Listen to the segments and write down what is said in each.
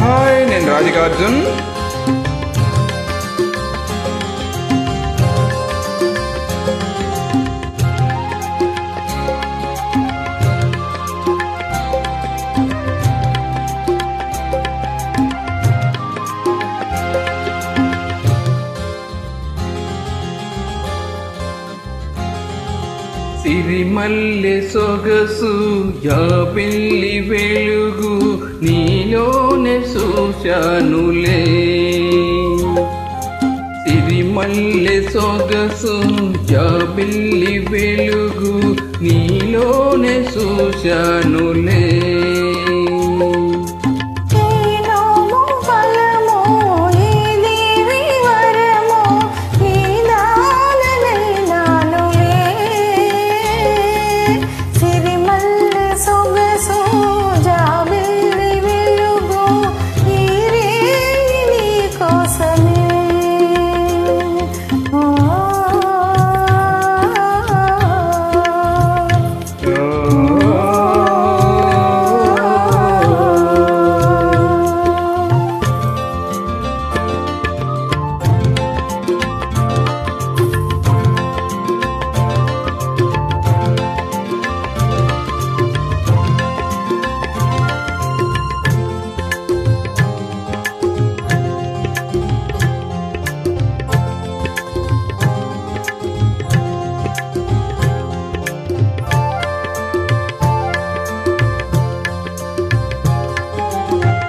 Hi, నేను రాధికార్జున్. సిరిమల్లె సొగసు యాపిల్లి వెలుగు నీలోనే చూశానులే. సిరిమల్లె సొగసు యాపిల్లి వెలుగు నీలోనే చూశానులే.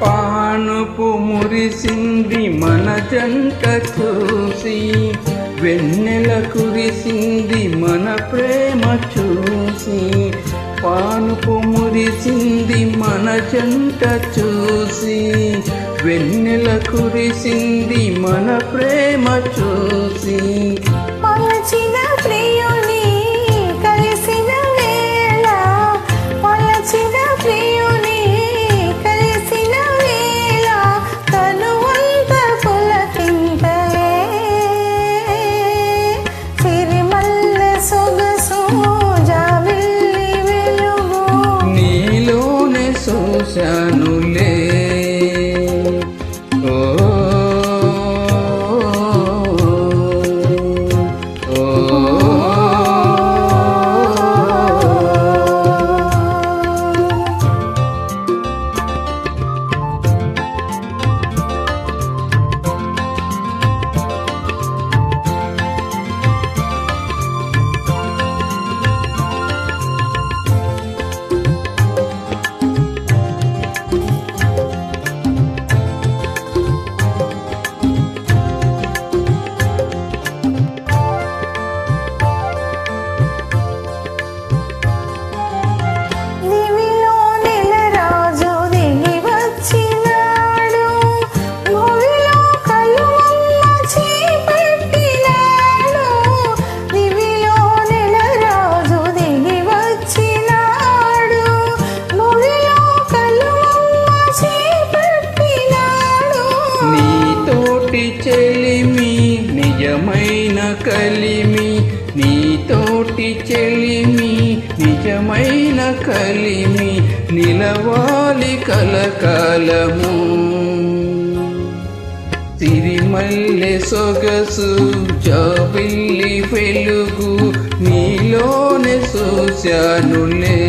పానుపు మురిసింది మన జంట చూసి, వెన్నెల కురిసింది మన ప్రేమ చూసి. పానుపు మురిసింది మన జంట చూసి, వెన్నెల కురిసింది మన ప్రేమ చూసి. మలచిన ప్రియుని కలిసిన వేళ, మలచిన ప్రియుని కలిసిన వేళ, తనువంత పులకింతలే. సిరిమల్లె సొగసు జాబిల్లి వెలుగు నీలోనే చూశానులే. చెలిమి నిజమైన కలిమి, నీతోటి చెలిమి నిజమైన కలిమి, నిలవాలి కలకాలము. సిరిమల్లె సొగసు జాబిల్లి వెలుగు నీలోనే చూశానులే.